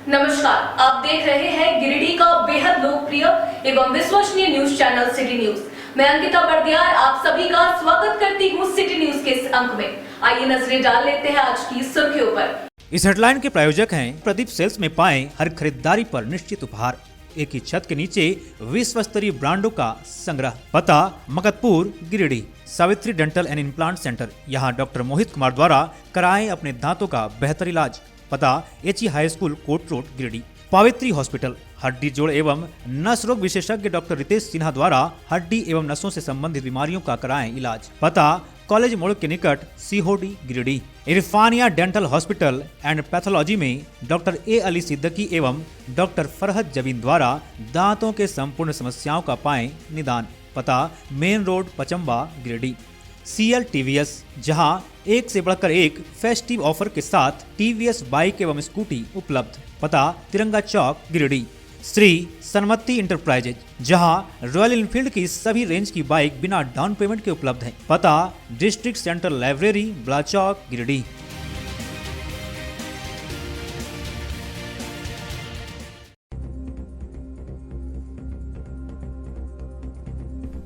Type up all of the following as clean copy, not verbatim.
नमस्कार, आप देख रहे हैं गिरिडीह का बेहद लोकप्रिय एवं विश्वसनीय न्यूज चैनल सिटी न्यूज। मैं अंकिता बर्दियार आप सभी का स्वागत करती हूँ सिटी न्यूज के इस अंक में। आइए नजरें डाल लेते हैं आज की सुर्खियों पर। इस हेडलाइन के प्रायोजक हैं प्रदीप सेल्स में पाएं हर खरीदारी पर निश्चित उपहार। एक ही छत के नीचे विश्व स्तरीय ब्रांडों का संग्रह। पता Makatpur Giridih. Savitri dental and implant centre. यहाँ डॉक्टर मोहित कुमार द्वारा कराएं अपने दांतों का बेहतर इलाज। पता HE high school court road Giridih. Pavitri hospital. हड्डी जोड़ एवं नस रोग विशेषज्ञ डॉक्टर रितेश सिन्हा द्वारा हड्डी एवं नसों से संबंधित बीमारियों का कराएं इलाज। पता कॉलेज मोड़ के निकट Sihodi Giridih. Irfania dental hospital and pathology में डॉक्टर ए अली सिद्दीकी एवं डॉक्टर फरहत जबीन द्वारा दांतों के संपूर्ण समस्याओं का पाएं निदान। पता main road Pachamba Giridih. CL TVS, जहां एक से बढ़कर एक फेस्टिव ऑफर के साथ TVS बाइक एवं स्कूटी उपलब्ध। पता तिरंगा चौक गिरिडीह। श्री सन्मति इंटरप्राइजेज, जहां रॉयल इनफील्ड की सभी रेंज की बाइक बिना डाउन पेमेंट के उपलब्ध है। पता district centre library Blachauk Giridih.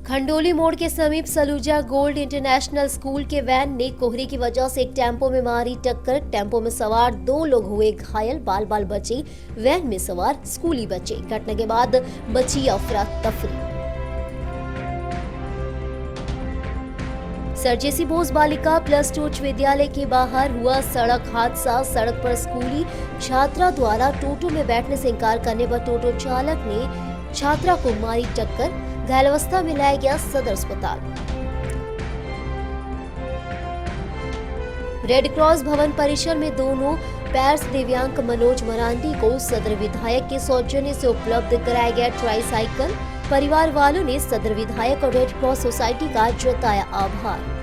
Khandoli मोड़ के समीप सलूजा गोल्ड इंटरनेशनल स्कूल के वैन ने कोहरे की वजह से एक टेम्पो में मारी टक्कर। टेम्पो में सवार 2 लोग हुए घायल, बाल बाल बचे वैन में सवार स्कूली बच्चे। घटना के बाद बची अफरा तफरी। सर जेसी बोस बालिका +2 उच्च विद्यालय के बाहर हुआ सड़क हादसा। सड़क पर स्कूली छात्रा द्वारा टोटो में बैठने से इंकार करने पर टोटो चालक ने छात्रा को मारी टक्कर। घायल अवस्था में लाया गया सदर अस्पताल। रेड क्रॉस भवन परिसर में दोनों पैर्स दिव्यांग मनोज मरांडी को सदर विधायक के सौजन्य से उपलब्ध कराया गया ट्राईसाइकिल। परिवार वालों ने सदर विधायक और रेड क्रॉस सोसाइटी का जताया आभार।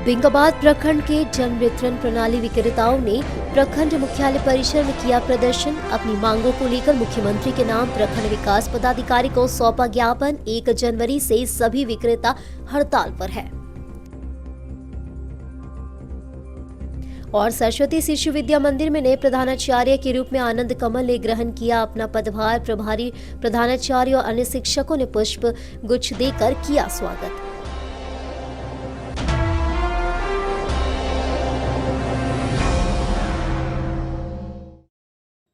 बिंगाबाद प्रखंड के जन वितरण प्रणाली विक्रेताओं ने प्रखंड मुख्यालय परिसर में किया प्रदर्शन। अपनी मांगों को लेकर मुख्यमंत्री के नाम प्रखंड विकास पदाधिकारी को सौंपा ज्ञापन। 1 जनवरी से सभी विक्रेता हड़ताल पर है। और सरस्वती शिशु विद्या मंदिर में नए प्रधानाचार्य के रूप में आनंद कमल ने ग्रहण किया अपना पदभार। प्रभारी प्रधानाचार्य और अन्य शिक्षकों ने पुष्प गुच्छ देकर किया स्वागत।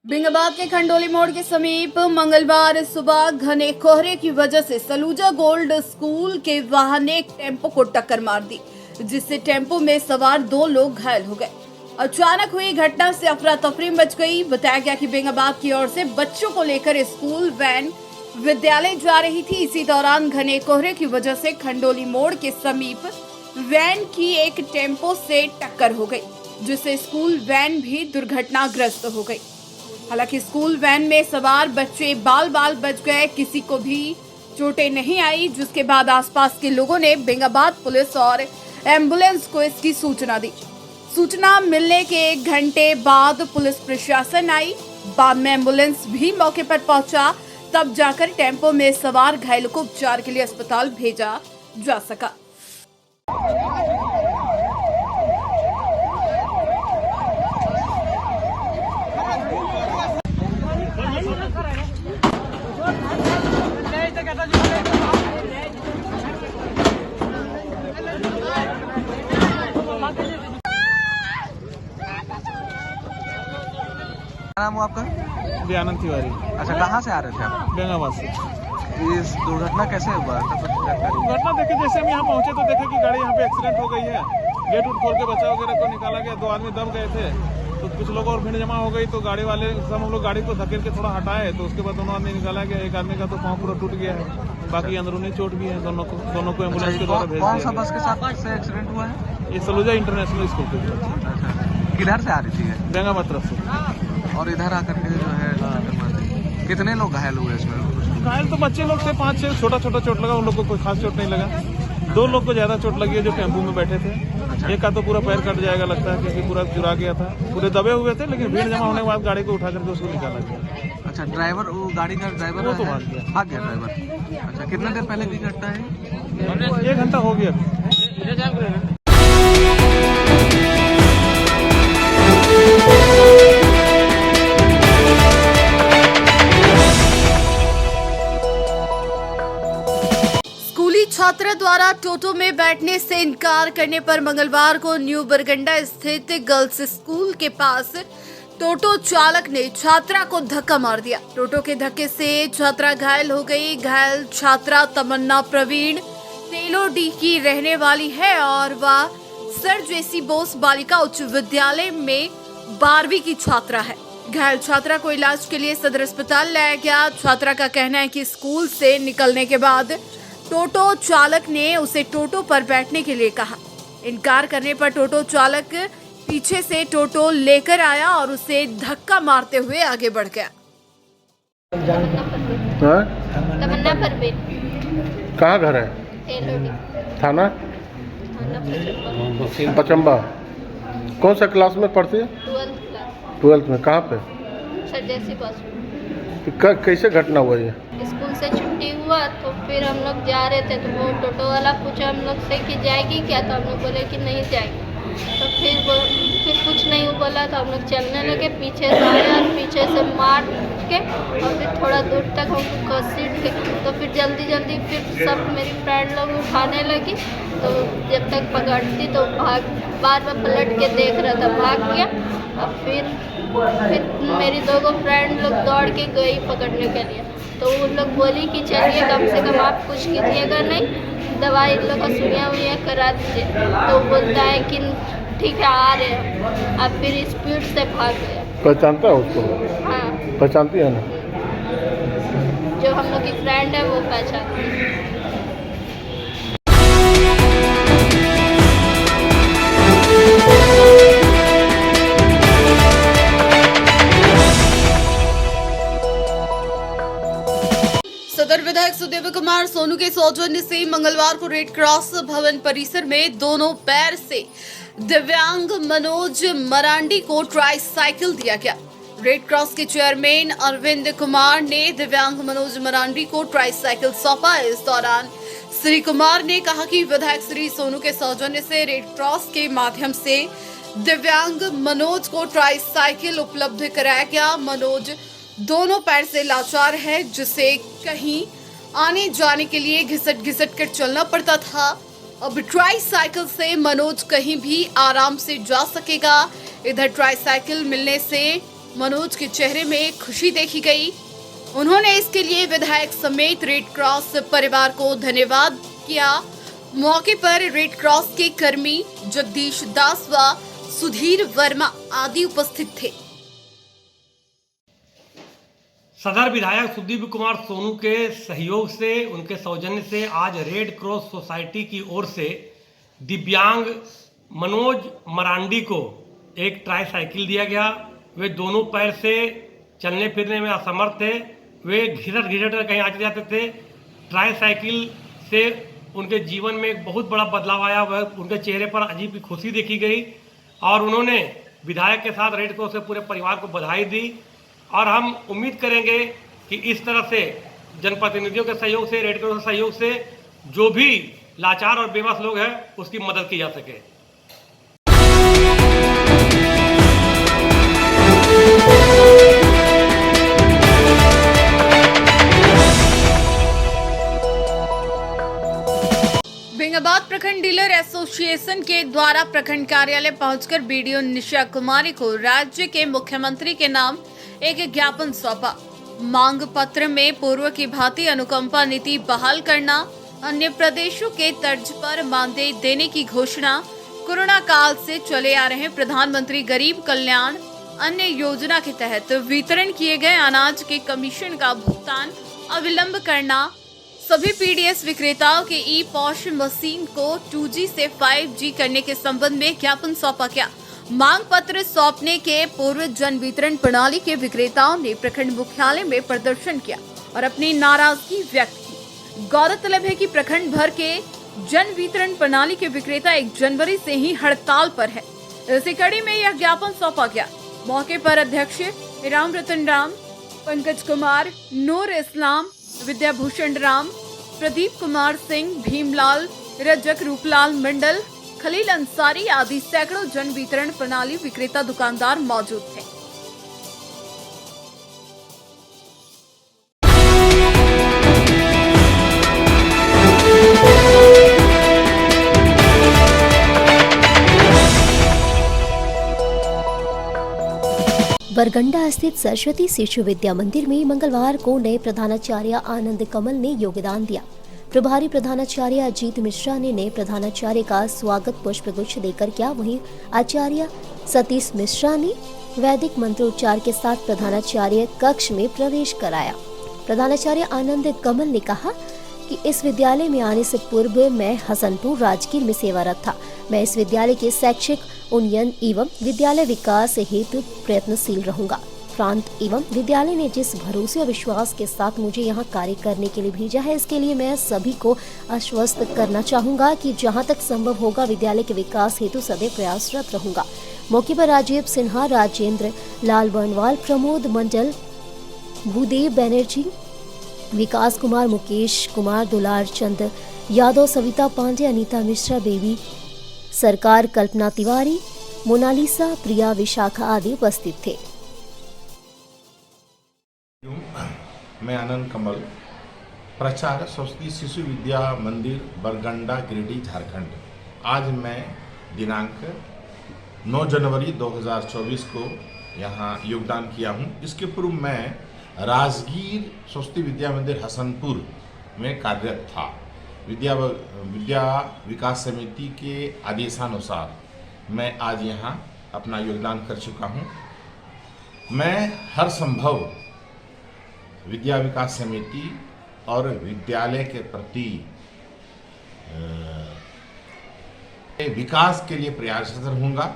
बिंगाबाद के खंडोली मोड़ के समीप मंगलवार सुबह घने कोहरे की वजह से सलूजा गोल्ड स्कूल के वाहन ने एक टेम्पो को टक्कर मार दी, जिससे टेम्पो में सवार 2 लोग घायल हो गए। अचानक हुई घटना से अफरा तफरी मच गई। बताया गया कि बिंगाबाद की ओर से बच्चों को लेकर स्कूल वैन विद्यालय जा रही थी। इसी दौरान घने कोहरे की वजह से खंडोली मोड़ के समीप वैन की एक टेम्पो से टक्कर हो गई, जिससे स्कूल वैन भी दुर्घटनाग्रस्त हो गई। हालांकि स्कूल वैन में सवार बच्चे बाल बाल बच गए, किसी को भी चोटें नहीं आई। जिसके बाद आसपास के लोगों ने बिंगाबाद पुलिस और एम्बुलेंस को इसकी सूचना दी। सूचना मिलने के 1 घंटे बाद पुलिस प्रशासन आई। बाद में एम्बुलेंस भी मौके पर पहुंचा, तब जाकर टेम्पो में सवार घायलों को उपचार के लिए अस्पताल भेजा जा सका। क्या नाम हुआ आपका? दयानंद तिवारी। अच्छा, कहाँ से आ रहे थे आप? बेंगाबाद से। इस दुर्घटना कैसे हुआ? घटना देखे जैसे हम यहाँ पहुँचे तो देखे कि गाड़ी यहाँ पे एक्सीडेंट हो गई है। गेट उठ खोल के बच्चा वगैरह को निकाला गया। 2 आदमी दब गए थे, तो कुछ लोग और भीड़ जमा हो गई, तो गाड़ी वाले सब हम लोग गाड़ी को धकेल के थोड़ा हटाए, तो उसके बाद 2 आदमी निकाला गया। एक आदमी का तो पाँव पूरा टूट गया है, बाकी अंदरूनी चोट भी है। दोनों को एम्बुलेंस के द्वारा भेज दिया। कौन सा बस के साथ से एक्सीडेंट हुआ है? ये सलूजा इंटरनेशनल स्कूल के। अच्छा, किधर से आ रही थी? बेंगाबाद तरफ से। और इधर आकर के जो है कितने लोग घायल हुए इसमें? घायल तो बच्चे लोग थे 5-6, छोटा छोटा चोट लगा। उन लोग को कोई खास चोट नहीं लगा। 2 लोग को ज्यादा चोट लगी है जो टेम्पो में बैठे थे। अच्छा। एक का तो पूरा पैर कट जाएगा लगता है, क्योंकि पूरा चुरा गया था। पूरे दबे हुए थे, लेकिन भीड़ जमा होने के बाद गाड़ी को उठा करके उसको निकाला गया। अच्छा, ड्राइवर, वो गाड़ी का ड्राइवर वो तो भाग गया ड्राइवर। अच्छा, कितने देर पहले की घटना है? 1 घंटा हो गया। द्वारा टोटो में बैठने से इनकार करने पर मंगलवार को न्यू बरगंडा स्थित गर्ल्स स्कूल के पास टोटो चालक ने छात्रा को धक्का मार दिया। टोटो के धक्के से छात्रा घायल हो गई। घायल छात्रा तमन्ना प्रवीण तेलोडी की रहने वाली है और वह सर जेसी बोस बालिका उच्च विद्यालय में 12वीं की छात्रा है। घायल छात्रा को इलाज के लिए सदर अस्पताल लाया गया। छात्रा का कहना है कि स्कूल से निकलने के बाद टोटो चालक ने उसे टोटो पर बैठने के लिए कहा। इनकार करने पर टोटो चालक पीछे से टोटो लेकर आया और उसे धक्का मारते हुए आगे बढ़ गया। तमन्ना परवीन कहाँ घर है? तेलोडी थाना थाना पचम्बा। कौन सा क्लास में पढ़ती है? 12th क्लास 12th में। कहाँ पे? सर जैसी बस कैसे घटना हुआ ये? स्कूल से छुट्टी हुआ तो फिर हम लोग जा रहे थे तो वो टोटो वाला पूछा हम लोग से कि जाएगी क्या, तो हम लोग बोले कि नहीं जाएगी। तो फिर कुछ नहीं बोला तो हम लोग चलने लगे। पीछे से आए और पीछे से मार के और फिर थोड़ा दूर तक हमको घसीट के तो फिर जल्दी फिर सब मेरी फ्रेंड लोग उठाने लगी। तो जब तक पकड़ती तो बार पलट के देख रहा था, भाग गया। और फिर मेरी दो फ्रेंड लोग दौड़ के गई पकड़ने के लिए। तो उन लोग बोली कि चलिए कम से कम आप कुछ कीजिएगा नहीं, दवाई लोग का सुइयाँ करा दीजिए। तो बोलता है कि ठीक है आ रहे हैं। अब फिर स्पीड से भाग गया। पहचानता है उसको? हाँ, पहचानती है ना? जो हम लोग की फ्रेंड है वो पहचानती है। सदर विधायक सुदेव कुमार सोनू के सौजन्य से मंगलवार को रेड क्रॉस भवन परिसर में दोनों पैर से दिव्यांग मनोज मरांडी को ट्राईसाइकिल दिया गया। रेड क्रॉस के चेयरमैन अरविंद कुमार ने दिव्यांग मनोज मरांडी को ट्राईसाइकिल सौंपा। इस दौरान श्री कुमार ने कहा कि विधायक श्री सोनू के सौजन्य से रेड क्रॉस के माध्यम से दिव्यांग मनोज को ट्राईसाइकिल उपलब्ध कराया गया। मनोज दोनों पैर से लाचार है, जिसे कहीं आने जाने के लिए घिसट कर चलना पड़ता था। अब ट्राईसाइकिल से मनोज कहीं भी आराम से जा सकेगा। इधर ट्राईसाइकिल मिलने से मनोज के चेहरे में खुशी देखी गई। उन्होंने इसके लिए विधायक समेत रेड क्रॉस परिवार को धन्यवाद किया। मौके पर रेड क्रॉस के कर्मी जगदीश दास व सुधीर वर्मा आदि उपस्थित थे। सदर विधायक सुदीप कुमार सोनू के सहयोग से, उनके सौजन्य से आज रेड क्रॉस सोसाइटी की ओर से दिव्यांग मनोज मरांडी को एक ट्राईसाइकिल दिया गया। वे दोनों पैर से चलने फिरने में असमर्थ थे। वे घिसट कर कहीं आते जाते थे। ट्राईसाइकिल से उनके जीवन में एक बहुत बड़ा बदलाव आया। वह उनके चेहरे पर अजीब की खुशी देखी गई और उन्होंने विधायक के साथ रेड क्रॉस के पूरे परिवार को बधाई दी। और हम उम्मीद करेंगे कि इस तरह से जनप्रतिनिधियों के सहयोग से, रेड क्रॉस के सहयोग से जो भी लाचार और बेबस लोग हैं उसकी मदद की जा सके। बेंगाबाद प्रखंड डीलर एसोसिएशन के द्वारा प्रखंड कार्यालय पहुंचकर बीडीओ निशा कुमारी को राज्य के मुख्यमंत्री के नाम एक ज्ञापन सौंपा। मांग पत्र में पूर्व की भांति अनुकंपा नीति बहाल करना, अन्य प्रदेशों के तर्ज पर मानदेय देने की घोषणा, कोरोना काल से चले आ रहे प्रधानमंत्री गरीब कल्याण अन्य योजना के तहत वितरण किए गए अनाज के कमीशन का भुगतान अविलंब करना, सभी पीडीएस विक्रेताओं के ई पॉश मशीन को 2G से 5G करने के संबंध में ज्ञापन सौंपा गया। मांग पत्र सौंपने के पूर्व जन वितरण प्रणाली के विक्रेताओं ने प्रखंड मुख्यालय में प्रदर्शन किया और अपनी नाराजगी व्यक्त की। गौरतलब है कि प्रखंड भर के जन वितरण प्रणाली के विक्रेता 1 जनवरी से ही हड़ताल पर है। इसी कड़ी में यह ज्ञापन सौंपा गया। मौके पर अध्यक्ष राम रतन राम, पंकज कुमार, नूर इस्लाम, विद्याभूषण राम, प्रदीप कुमार सिंह, भीमलाल रजक, रूपलाल मंडल, खलील अंसारी आदि सैकड़ों जन वितरण प्रणाली विक्रेता दुकानदार मौजूद थे। बरगंडा स्थित सरस्वती शिशु विद्या मंदिर में मंगलवार को नए प्रधानाचार्य आनंद कमल ने योगदान दिया। प्रभारी प्रधानाचार्य अजीत मिश्रा ने नए प्रधानाचार्य का स्वागत पुष्पगुच्छ देकर किया। वहीं आचार्य सतीश मिश्रा ने वैदिक मंत्रोच्चार के साथ प्रधानाचार्य कक्ष में प्रवेश कराया। प्रधानाचार्य आनंद कमल ने कहा कि इस विद्यालय में आने से पूर्व मैं हसनपुर राजगीर में सेवारत था। मैं इस विद्यालय के शैक्षिक उन्नयन एवं विद्यालय विकास हेतु प्रयत्नशील रहूंगा। प्रांत एवं विद्यालय ने जिस भरोसे और विश्वास के साथ मुझे यहाँ कार्य करने के लिए भेजा है, इसके लिए मैं सभी को आश्वस्त करना चाहूंगा कि जहाँ तक संभव होगा विद्यालय के विकास हेतु सदैव प्रयासरत रहूंगा। मौके पर राजीव सिन्हा, राजेंद्र लाल बर्नवाल, प्रमोद मंडल, भूदेव बनर्जी, विकास कुमार, मुकेश कुमार, दुलार चंद यादव, सविता पांडे, अनीता मिश्रा, बेबी सरकार, कल्पना तिवारी, मोनालिसा, प्रिया, विशाखा आदि उपस्थित थे। मैं आनंद कमल, प्राचार्य सरस्वती शिशु विद्या मंदिर बरगंडा गिरिडीह झारखंड। आज मैं दिनांक 9 जनवरी 2024 को यहाँ योगदान किया हूँ। इसके पूर्व मैं राजगीर सरस्वती विद्या मंदिर हसनपुर में कार्यरत था। विद्या विकास समिति के आदेशानुसार मैं आज यहाँ अपना योगदान कर चुका हूँ। मैं हर संभव विद्या विकास समिति और विद्यालय के प्रति विकास के लिए प्रयासरत रहूँगा।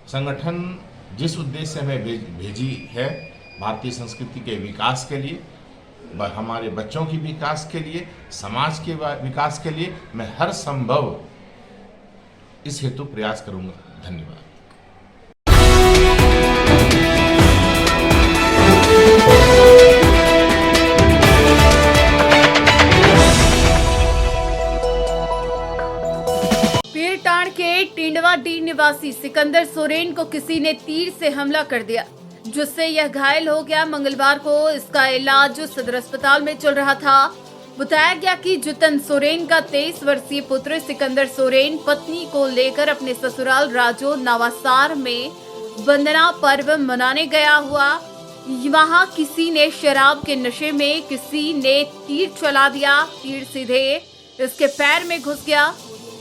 संगठन जिस उद्देश्य से हमें भेजी है, भारतीय संस्कृति के विकास के लिए, हमारे बच्चों की विकास के लिए, समाज के विकास के लिए मैं हर संभव इस हेतु प्रयास करूँगा। धन्यवाद। पीरटांड के टिंडवाडीह निवासी सिकंदर सोरेन को किसी ने तीर से हमला कर दिया, जिससे यह घायल हो गया। मंगलवार को इसका इलाज सदर अस्पताल में चल रहा था। बताया गया कि जुतन सोरेन का 23 वर्षीय पुत्र सिकंदर सोरेन पत्नी को लेकर अपने ससुराल राजो नवासार में वंदना पर्व मनाने गया हुआ। वहां किसी ने शराब के नशे में किसी ने तीर चला दिया। तीर सीधे इसके पैर में घुस गया,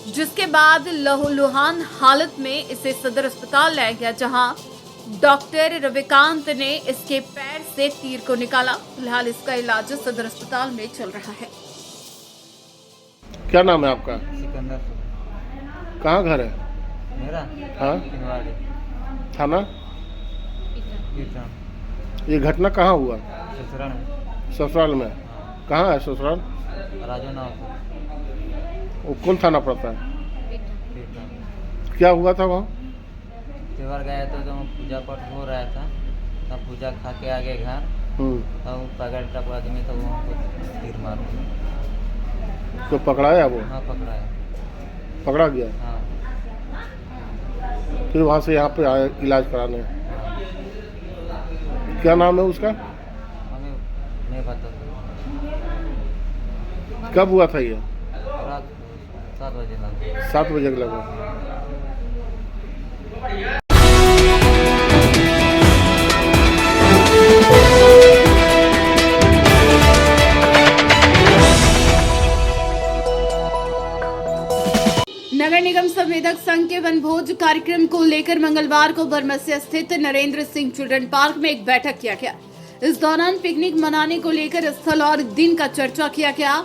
जिसके बाद लहूलुहान हालत में इसे सदर अस्पताल लाया गया, जहां डॉक्टर रविकांत ने इसके पैर से तीर को निकाला। फिलहाल इसका इलाज सदर अस्पताल में चल रहा है। क्या नाम है आपका? सिकंदर। कहाँ घर है मेरा? हाँ, थाना? पीरटांड। ये घटना कहाँ हुआ? ससुराल में। ससुराल में? हाँ। कहाँ है ससुराल? राजो नाव। वो कौन थाना पड़ता है? पीरटांड। क्या हुआ था वहाँ? त्योहार गया तो पूजा पाठ हो रहा था, तब पूजा खा के आगे घर, तब पकड़ टप आदमी तो वो तीर मार दिया। तो पकड़ाया वो? हाँ, पकड़ाया। पकड़ा गया? हाँ। फिर वहाँ से यहाँ पे आए इलाज कराने। हाँ। क्या नाम है उसका? हमें नहीं पता। कब हुआ था ये? रात 7 बजे लगा। 7 बजे के लगा। नगर निगम संवेदक संघ के वनभोज कार्यक्रम को लेकर मंगलवार को बरमसिया स्थित नरेंद्र सिंह चिल्ड्रन पार्क में एक बैठक किया गया। इस दौरान पिकनिक मनाने को लेकर स्थल और दिन का चर्चा किया गया।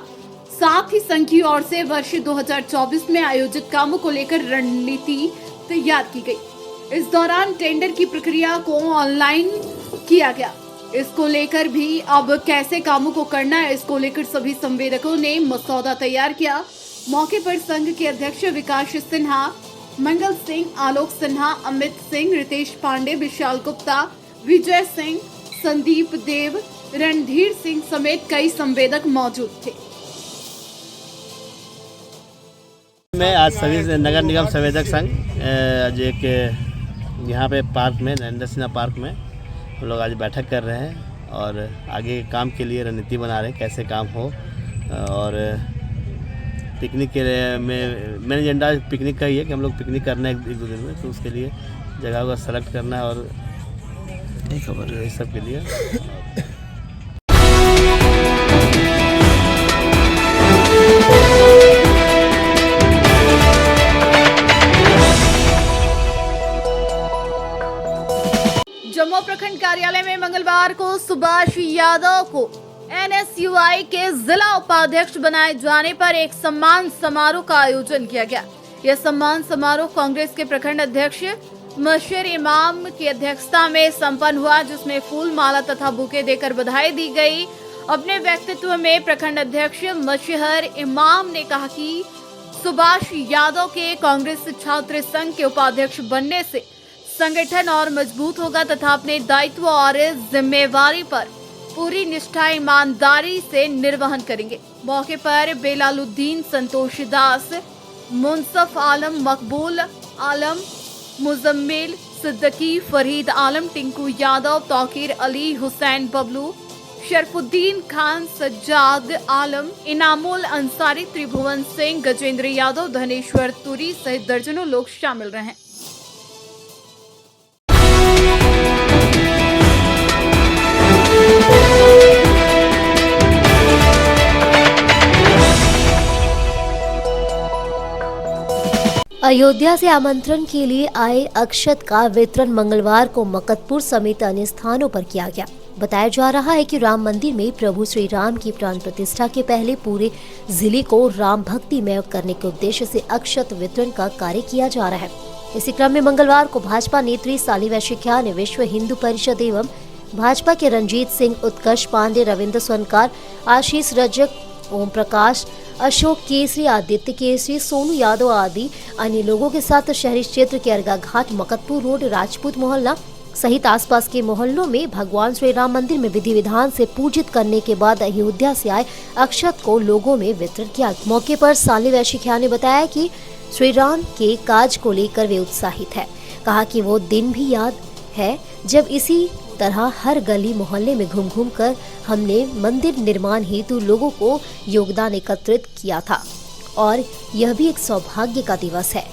साथ ही संघ की ओर से वर्ष 2024 में आयोजित कामों को लेकर रणनीति तैयार की गई। इस दौरान टेंडर की प्रक्रिया को ऑनलाइन किया गया। इसको लेकर भी अब कैसे कामों को करना है, इसको लेकर सभी संवेदकों ने मसौदा तैयार किया। मौके पर संघ के अध्यक्ष विकास सिन्हा, मंगल सिंह, आलोक सिन्हा, अमित सिंह, रितेश पांडे, विशाल गुप्ता, विजय सिंह, संदीप देव, रणधीर सिंह समेत कई संवेदक मौजूद थे। मैं आज सभी नगर निगम संवेदक संघ आज एक यहाँ पे पार्क में, नरेंद्र सिन्हा पार्क में हम लोग आज बैठक कर रहे हैं और आगे काम के लिए रणनीति बना रहे हैं, कैसे काम हो। और पिकनिक के मेन एजेंडा पिकनिक का ही है कि हम लोग पिकनिक करना है एक दो दिन में, तो उसके लिए जगह को सेलेक्ट करना है और यही खबर है सबके लिए। जम्मू प्रखंड कार्यालय में मंगलवार को सुभाष यादव को NSUI के जिला उपाध्यक्ष बनाए जाने पर एक सम्मान समारोह का आयोजन किया गया। यह सम्मान समारोह कांग्रेस के प्रखंड अध्यक्ष मशीर इमाम की अध्यक्षता में संपन्न हुआ, जिसमें फूल माला तथा बुके देकर बधाई दी गई। अपने व्यक्तित्व में प्रखंड अध्यक्ष मशीर इमाम ने कहा कि सुभाष यादव के कांग्रेस छात्र संघ के उपाध्यक्ष बनने से संगठन और मजबूत होगा तथा अपने दायित्व और जिम्मेवारी पर पूरी निष्ठा ईमानदारी से निर्वहन करेंगे। मौके पर बेलालुद्दीन, संतोष दास, मुनसफ आलम, मकबूल आलम, मुजम्मिल सिद्दीकी, फरीद आलम, टिंकू यादव, तौकीर अली, हुसैन बबलू, शरफुद्दीन खान, सज्जाद आलम, इनामुल अंसारी, त्रिभुवन सिंह, गजेंद्र यादव, धनेश्वर तुरी सहित दर्जनों लोग शामिल रहे। अयोध्या से आमंत्रण के लिए आए अक्षत का वितरण मंगलवार को मकतपुर समेत अन्य स्थानों पर किया गया। बताया जा रहा है कि राम मंदिर में प्रभु श्री राम की प्राण प्रतिष्ठा के पहले पूरे जिले को राम भक्तिमय करने के उद्देश्य से अक्षत वितरण का कार्य किया जा रहा है। इसी क्रम में मंगलवार को भाजपा नेत्री साली वैश्यख्या ने विश्व हिंदू परिषद एवं भाजपा के रंजीत सिंह, उत्कर्ष पांडे, रविंद्र स्वनकार, आशीष रजक, ओम प्रकाश, अशोक केसरी, आदित्य केसरी, सोनू यादव आदि अन्य लोगों के साथ शहरी क्षेत्र के अर्गा घाट, मकतपुर रोड, राजपूत मोहल्ला सहित आसपास के मोहल्लों में भगवान श्री राम मंदिर में विधि विधान से पूजित करने के बाद अयोध्या से आए अक्षत को लोगों में वितरण किया। मौके पर साली वैश्यख्या ने बताया कि श्री राम के काज को लेकर वे उत्साहित है। कहा कि वो दिन भी याद है जब इसी तरह हर गली मोहल्ले में घूम घूम कर हमने मंदिर निर्माण हेतु लोगों को योगदान एकत्रित किया था और यह भी एक सौभाग्य का दिवस है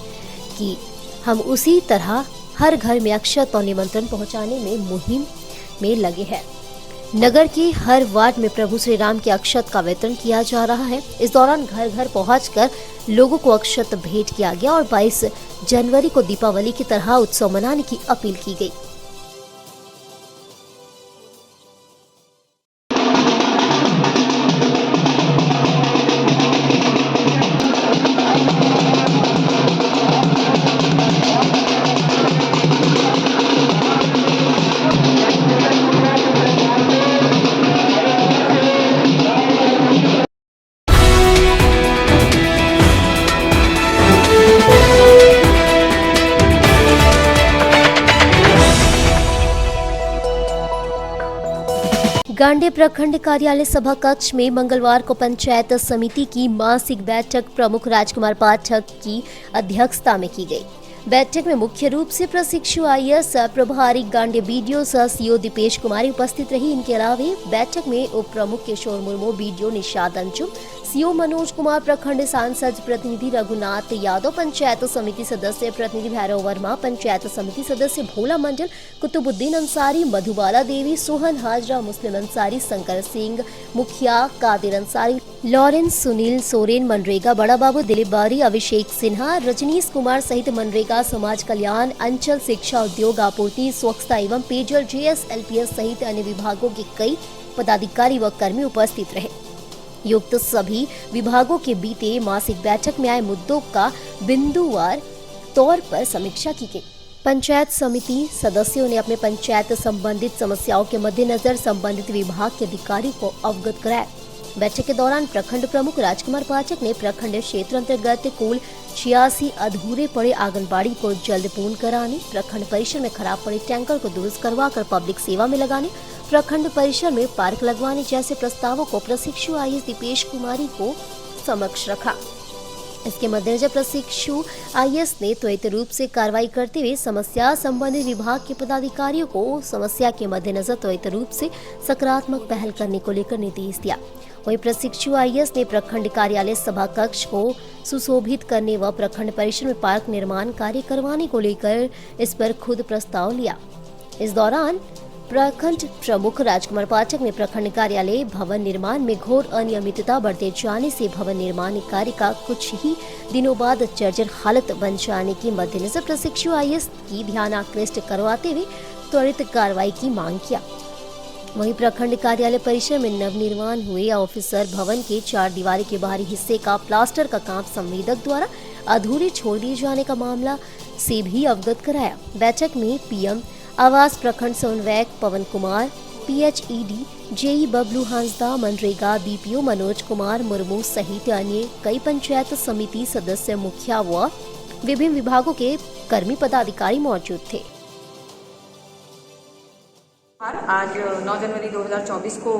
कि हम उसी तरह हर घर में अक्षत और निमंत्रण पहुंचाने में मुहिम में लगे हैं। नगर के हर वार्ड में प्रभु श्री राम के अक्षत का वितरण किया जा रहा है। इस दौरान घर घर पहुंचकर लोगों को अक्षत भेंट किया गया और 22 जनवरी को दीपावली की तरह उत्सव मनाने की अपील की गई। गांडे प्रखंड कार्यालय सभा कक्ष में मंगलवार को पंचायत समिति की मासिक बैठक प्रमुख राजकुमार पाठक की अध्यक्षता में की गई। बैठक में मुख्य रूप से प्रशिक्षु IAS प्रभारी गांडे BDO सह CO दीपेश कुमारी उपस्थित रही। इनके अलावा बैठक में उप प्रमुख किशोर मुर्मू, BDO निषाद अंजुम, CO मनोज कुमार, प्रखंड सांसद प्रतिनिधि रघुनाथ यादव, पंचायत समिति सदस्य प्रतिनिधि भैरव वर्मा, पंचायत समिति सदस्य भोला मंडल, कुतुबुद्दीन अंसारी, मधुबाला देवी, सोहन हाजरा, मुस्लिम अंसारी, शंकर सिंह, मुखिया कादिर अंसारी, लॉरेंस, सुनील सोरेन, मनरेगा बड़ा बाबू, दिलीप बारी, अभिषेक सिन्हा, रजनीश कुमार सहित मनरेगा, समाज कल्याण, अंचल, शिक्षा, उद्योग, आपूर्ति, स्वच्छता एवं पेयजल, JS, LPS सहित अन्य विभागों के कई पदाधिकारी व कर्मी उपस्थित रहे। युक्त सभी विभागों के बीते मासिक बैठक में आए मुद्दों का बिंदुवार तौर पर समीक्षा की गई। पंचायत समिति सदस्यों ने अपने पंचायत संबंधित समस्याओं के मद्देनजर संबंधित विभाग के अधिकारी को अवगत कराया। बैठक के दौरान प्रखंड प्रमुख राजकुमार पाठक ने प्रखंड क्षेत्र अंतर्गत कुल 86 अधूरे पड़े आंगनबाड़ी को जल्द पूर्ण कराने, प्रखंड परिसर में खराब पड़े टैंकर को दुरुस्त करवाकर पब्लिक सेवा में लगाने, प्रखंड परिसर में पार्क लगवाने जैसे प्रस्तावों को प्रशिक्षु IAS दीपेश कुमारी को समक्ष रखा। इसके मद्देनजर प्रशिक्षु IAS ने त्वरित रूप से कार्रवाई करते हुए समस्या संबंधित विभाग के पदाधिकारियों को समस्या के मद्देनजर त्वरित रूप से सकारात्मक पहल करने को लेकर निर्देश दिया। वहीं प्रशिक्षु IAS ने प्रखंड कार्यालय सभा कक्ष को सुशोभित करने व प्रखंड परिसर में पार्क निर्माण कार्य करवाने को लेकर इस पर खुद प्रस्ताव लिया। इस दौरान प्रखंड प्रमुख राजकुमार पाठक ने प्रखंड कार्यालय भवन निर्माण में घोर अनियमितता बढ़ते जाने से भवन निर्माण कार्य का कुछ ही दिनों बाद जर्जर हालत बन जाने के मद्देनजर प्रशिक्षु आईएएस की ध्यान आकृष्ट करवाते हुए त्वरित कार्रवाई की मांग किया। वहीं प्रखंड कार्यालय परिसर में नवनिर्माण हुए ऑफिसर भवन के 4 दीवारी के बाहरी हिस्से का प्लास्टर का काम संवेदक द्वारा अधूरे छोड़ दिए जाने का मामला से भी अवगत कराया। बैठक में पीएम आवास प्रखंड समन्वयक Pawan Kumar, PHED JE Bablu Hansda, MNREGA BPO Manoj Kumar Murmu सहित अन्य कई पंचायत समिति सदस्य, मुखिया व विभिन्न विभागों के कर्मी पदाधिकारी मौजूद थे। आज 9 जनवरी 2024 को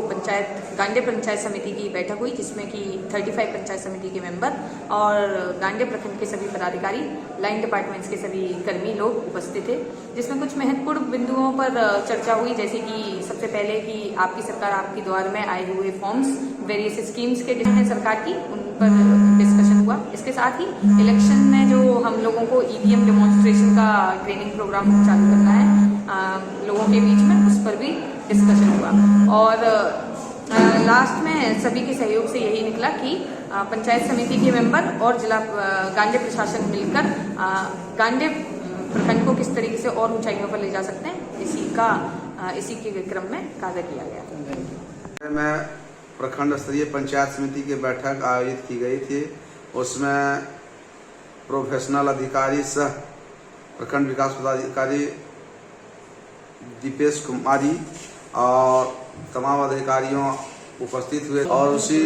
गांडे पंचायत समिति की बैठक हुई, जिसमें कि 35 पंचायत समिति के मेंबर और गांडे प्रखंड के सभी पदाधिकारी, लाइन डिपार्टमेंट्स के सभी कर्मी लोग उपस्थित थे, जिसमें कुछ महत्वपूर्ण बिंदुओं पर चर्चा हुई, जैसे कि सबसे पहले कि आपकी सरकार आपके द्वार में आए हुए फॉर्म्स, वेरियस स्कीम्स के हैं सरकार की, उन पर डिस्कशन हुआ। इसके साथ ही इलेक्शन में जो हम लोगों को ईवीएम डेमोन्स्ट्रेशन का ट्रेनिंग प्रोग्राम चालू करना है लोगों के बीच में, उस पर भी डिस्कशन हुआ। और लास्ट में सभी के सहयोग से यही निकला कि पंचायत समिति के मेंबर और जिला गांडे प्रशासन मिलकर गांडे प्रखंड को किस तरीके से और ऊंचाइयों पर ले जा सकते हैं, इसी के क्रम में कार्य किया गया। मैं प्रखंड स्तरीय पंचायत समिति की बैठक आयोजित की गई थी, उसमें प्रोफेशनल अधिकारी सह प्रखंड विकास पदाधिकारी दीपेश कुमारी और तमाम अधिकारियों उपस्थित हुए, और उसी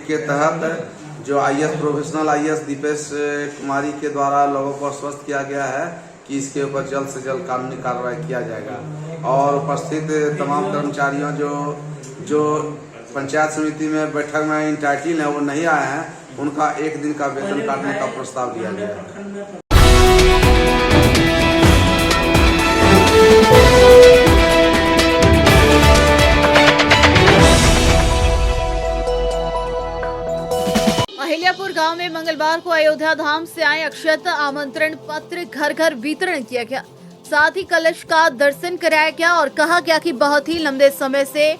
के तहत जो आईएएस प्रोफेशनल आईएएस दीपेश कुमारी के द्वारा लोगों को आश्वस्त किया गया है कि इसके ऊपर जल्द से जल्द कानूनी कार्रवाई किया जाएगा। और उपस्थित तमाम कर्मचारियों जो पंचायत समिति में बैठक में इंटाइटल है वो नहीं आए हैं, उनका 1 दिन का वेतन काटने का प्रस्ताव दिया गया है। अहिल्यापुर गांव में मंगलवार को अयोध्या धाम से आए अक्षत आमंत्रण पत्र घर घर वितरण किया गया। साथ ही कलश का दर्शन कराया गया और कहा गया कि बहुत ही लंबे समय से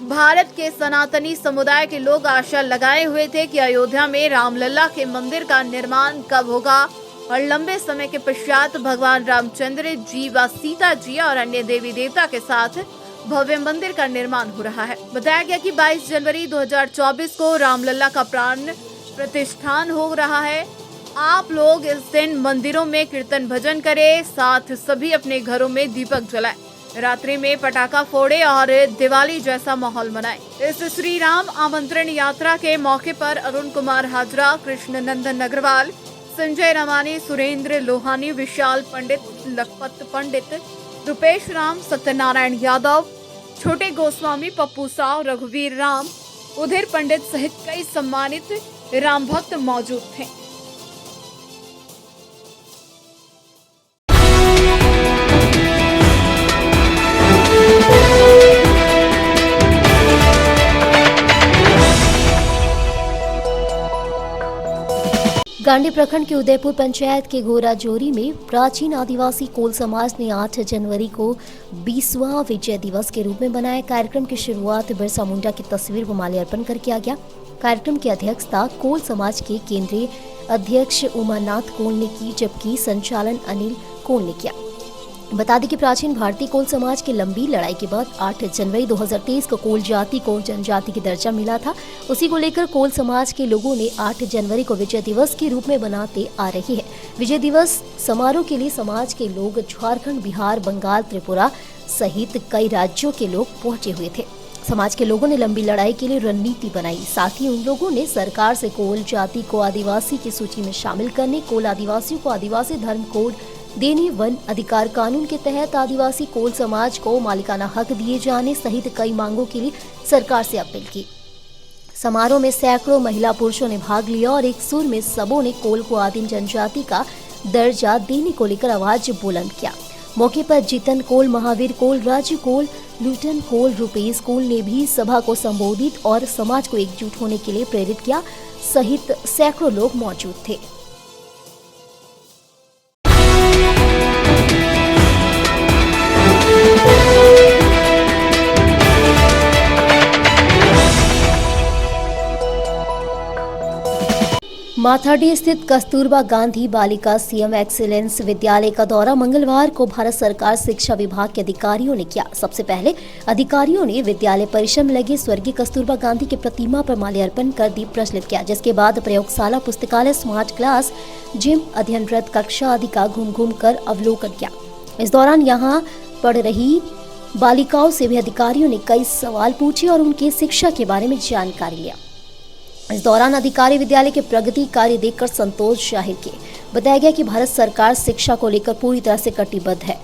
भारत के सनातनी समुदाय के लोग आशा लगाए हुए थे कि अयोध्या में रामलला के मंदिर का निर्माण कब होगा, और लंबे समय के पश्चात भगवान रामचंद्र जी व सीता जी और अन्य देवी देवता के साथ भव्य मंदिर का निर्माण हो रहा है। बताया गया कि 22 जनवरी 2024 को रामलला का प्राण प्रतिष्ठान हो रहा है। आप लोग इस दिन मंदिरों में कीर्तन भजन करें, साथ सभी अपने घरों में दीपक जलाएं, रात्रि में पटाखा फोड़े और दिवाली जैसा माहौल मनाएं। इस श्री राम आमंत्रण यात्रा के मौके पर अरुण कुमार हाजरा, कृष्ण नंदन अग्रवाल, संजय रमानी, सुरेंद्र लोहानी, विशाल पंडित, लखपत पंडित, रुपेश राम, सत्यनारायण यादव, छोटे गोस्वामी, पप्पू साव, रघुवीर राम, उधेर पंडित सहित कई सम्मानित राम भक्त मौजूद थे। गांडी प्रखंड के उदयपुर पंचायत के घोराजोरी में प्राचीन आदिवासी कोल समाज ने 8 जनवरी को 20वां विजय दिवस के रूप में बनाए। कार्यक्रम की शुरुआत बिरसा मुंडा की तस्वीर पर माल्यार्पण कर किया गया। कार्यक्रम की अध्यक्षता कोल समाज के केंद्रीय अध्यक्ष उमानाथ कोल ने की, जबकि संचालन अनिल कोल ने किया। बता दें कि प्राचीन भारतीय कोल समाज की लंबी लड़ाई के बाद 8 जनवरी 2023 को कोल जाति को जनजाति की दर्जा मिला था। उसी को लेकर कोल समाज के लोगों ने 8 जनवरी को विजय दिवस के रूप में मनाते आ रही है। विजय दिवस समारोह के लिए समाज के लोग झारखंड, बिहार, बंगाल, त्रिपुरा सहित कई राज्यों के लोग पहुंचे हुए थे। समाज के लोगों ने लंबी लड़ाई के लिए रणनीति बनाई। साथ ही उन लोगों ने सरकार से कोल जाति को आदिवासी की सूची में शामिल करने, कोल आदिवासियों को आदिवासी धर्म कोड देने, वन अधिकार कानून के तहत आदिवासी कोल समाज को मालिकाना हक दिए जाने सहित कई मांगों के लिए सरकार से अपील की। समारोह में सैकड़ों महिला पुरुषों ने भाग लिया और एक सुर में सबों ने कोल को आदिम जनजाति का दर्जा देने को लेकर आवाज बुलंद किया। मौके पर जीतन कोल, महावीर कोल, राजू कोल, लुटन कोल, रुपेश कोल ने भी सभा को संबोधित और समाज को एकजुट होने के लिए प्रेरित किया, सहित सैकड़ों लोग मौजूद थे। माथाडी स्थित कस्तूरबा गांधी बालिका सीएम एक्सीलेंस विद्यालय का दौरा मंगलवार को भारत सरकार शिक्षा विभाग के अधिकारियों ने किया। सबसे पहले अधिकारियों ने विद्यालय परिसर में लगे स्वर्गीय कस्तूरबा गांधी की प्रतिमा पर माल्यार्पण कर दीप प्रज्वलित किया, जिसके बाद प्रयोगशाला, पुस्तकालय, स्मार्ट क्लास, जिम, अध्ययनरत कक्षा आदि का घूम कर अवलोकन किया। इस दौरान यहाँ पढ़ रही बालिकाओं से भी अधिकारियों ने कई सवाल पूछे और उनकी शिक्षा के बारे में जानकारी लिया। इस दौरान अधिकारी विद्यालय के प्रगति कार्य देखकर संतोष जाहिर किए। बताया गया कि भारत सरकार शिक्षा को लेकर पूरी तरह से कटिबद्ध है।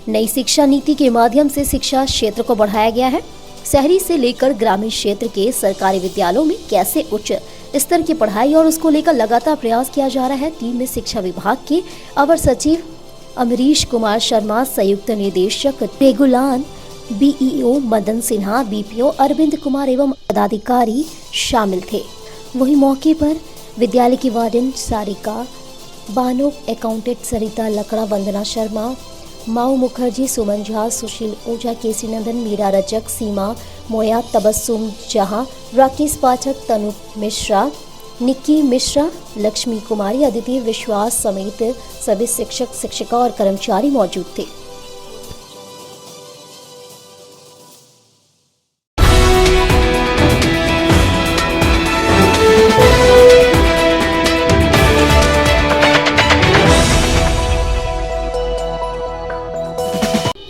नई शिक्षा नीति के माध्यम से शिक्षा क्षेत्र को बढ़ाया गया है। शहरी से लेकर ग्रामीण क्षेत्र के सरकारी विद्यालयों में कैसे उच्च स्तर की पढ़ाई और उसको लेकर लगातार प्रयास किया जा रहा है। टीम में शिक्षा विभाग के अवर सचिव अमरीश कुमार शर्मा, संयुक्त निदेशक रेगुलान, बीईओ मदन सिन्हा, बीपीओ अरविंद कुमार एवं पदाधिकारी शामिल थे। वहीं मौके पर विद्यालय की वार्डन सारिका बानो, अकाउंटेंट सरिता लकड़ा, वंदना शर्मा, माऊ मुखर्जी, सुमन झा, सुशील ओझा, केसी नंदन, मीरा रजक, सीमा मोया, तबस्सुम जहां, राकेश पाठक, तनु मिश्रा, निक्की मिश्रा, लक्ष्मी कुमारी, अदिति विश्वास समेत सभी शिक्षक, शिक्षिका और कर्मचारी मौजूद थे।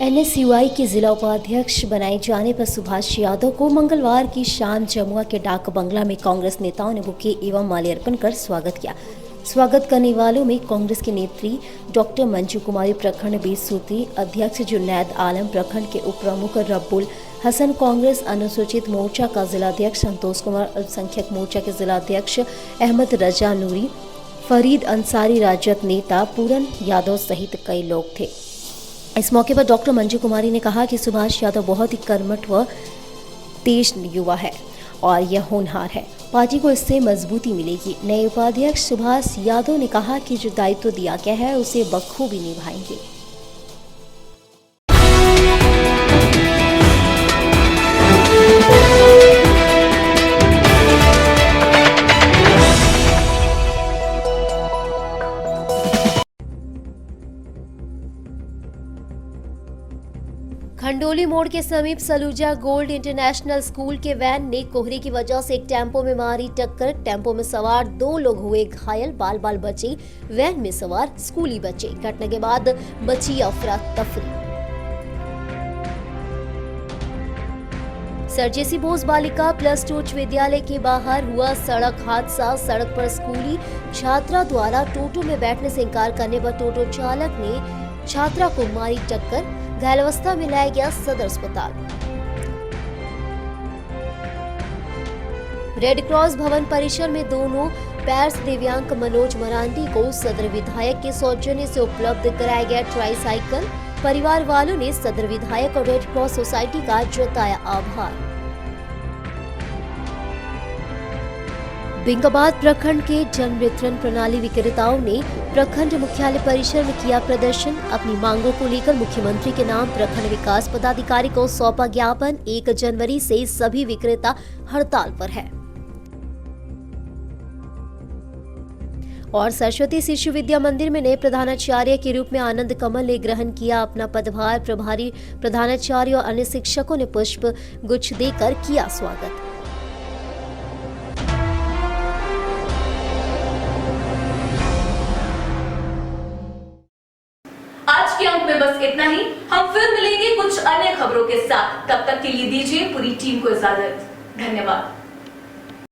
एनएसयूआई के जिला उपाध्यक्ष बनाए जाने पर सुभाष यादव को मंगलवार की शाम जमुआ के डाक बंगला में कांग्रेस नेताओं ने बुके एवं माल्यार्पण कर स्वागत किया। स्वागत करने वालों में कांग्रेस की नेत्री डॉक्टर मंजू कुमारी, प्रखंड 20 सूत्री अध्यक्ष जुनैद आलम, प्रखंड के उप प्रमुख रब्बुल हसन, कांग्रेस अनुसूचित मोर्चा का जिलाध्यक्ष संतोष कुमार, अल्पसंख्यक मोर्चा के जिलाध्यक्ष अहमद रजा नूरी, फरीद अंसारी, राजद नेता पूरन यादव सहित कई लोग थे। इस मौके पर डॉक्टर मंजू कुमारी ने कहा कि सुभाष यादव बहुत ही कर्मठ व तेज युवा है और यह होनहार है। पार्टी को इससे मजबूती मिलेगी। नए उपाध्यक्ष सुभाष यादव ने कहा कि जो दायित्व दिया गया है उसे बखूबी निभाएंगे। खंडोली मोड़ के समीप सलूजा गोल्ड इंटरनेशनल स्कूल के वैन ने कोहरे की वजह से एक टेम्पो में मारी टक्कर। टेम्पो में सवार 2 लोग हुए घायल, बाल बाल बचे वैन में सवार स्कूली बच्चे। घटना के बाद बची अफरा तफरी। सर जेसी बोस बालिका +2 उच्च विद्यालय के बाहर हुआ सड़क हादसा। सड़क पर स्कूली छात्रा द्वारा टोटो में बैठने से इंकार करने पर टोटो चालक ने छात्रा को मारी टक्कर। घायल अवस्था में लाया गया सदर अस्पताल। रेड क्रॉस भवन परिसर में दोनों पैर्स दिव्यांग मनोज मरांडी को सदर विधायक के सौजन्य से उपलब्ध कराया गया ट्राईसाइकिल। परिवार वालों ने सदर विधायक और रेड क्रॉस सोसाइटी का जताया आभार। बिंगाबाद प्रखंड के जन वितरण प्रणाली विक्रेताओं ने प्रखंड मुख्यालय परिसर में किया प्रदर्शन। अपनी मांगों को लेकर मुख्यमंत्री के नाम प्रखंड विकास पदाधिकारी को सौंपा ज्ञापन। 1 जनवरी से सभी विक्रेता हड़ताल पर है। और सरस्वती शिशु विद्या मंदिर में नए प्रधानाचार्य के रूप में आनंद कमल ने ग्रहण किया अपना पदभार। प्रभारी प्रधानाचार्य और अन्य शिक्षकों ने पुष्प गुच्छ देकर किया स्वागत। आज के अंक में बस इतना ही। हम फिर मिलेंगे कुछ अन्य खबरों के साथ। तब तक के लिए दीजिए पूरी टीम को इजाजत। धन्यवाद।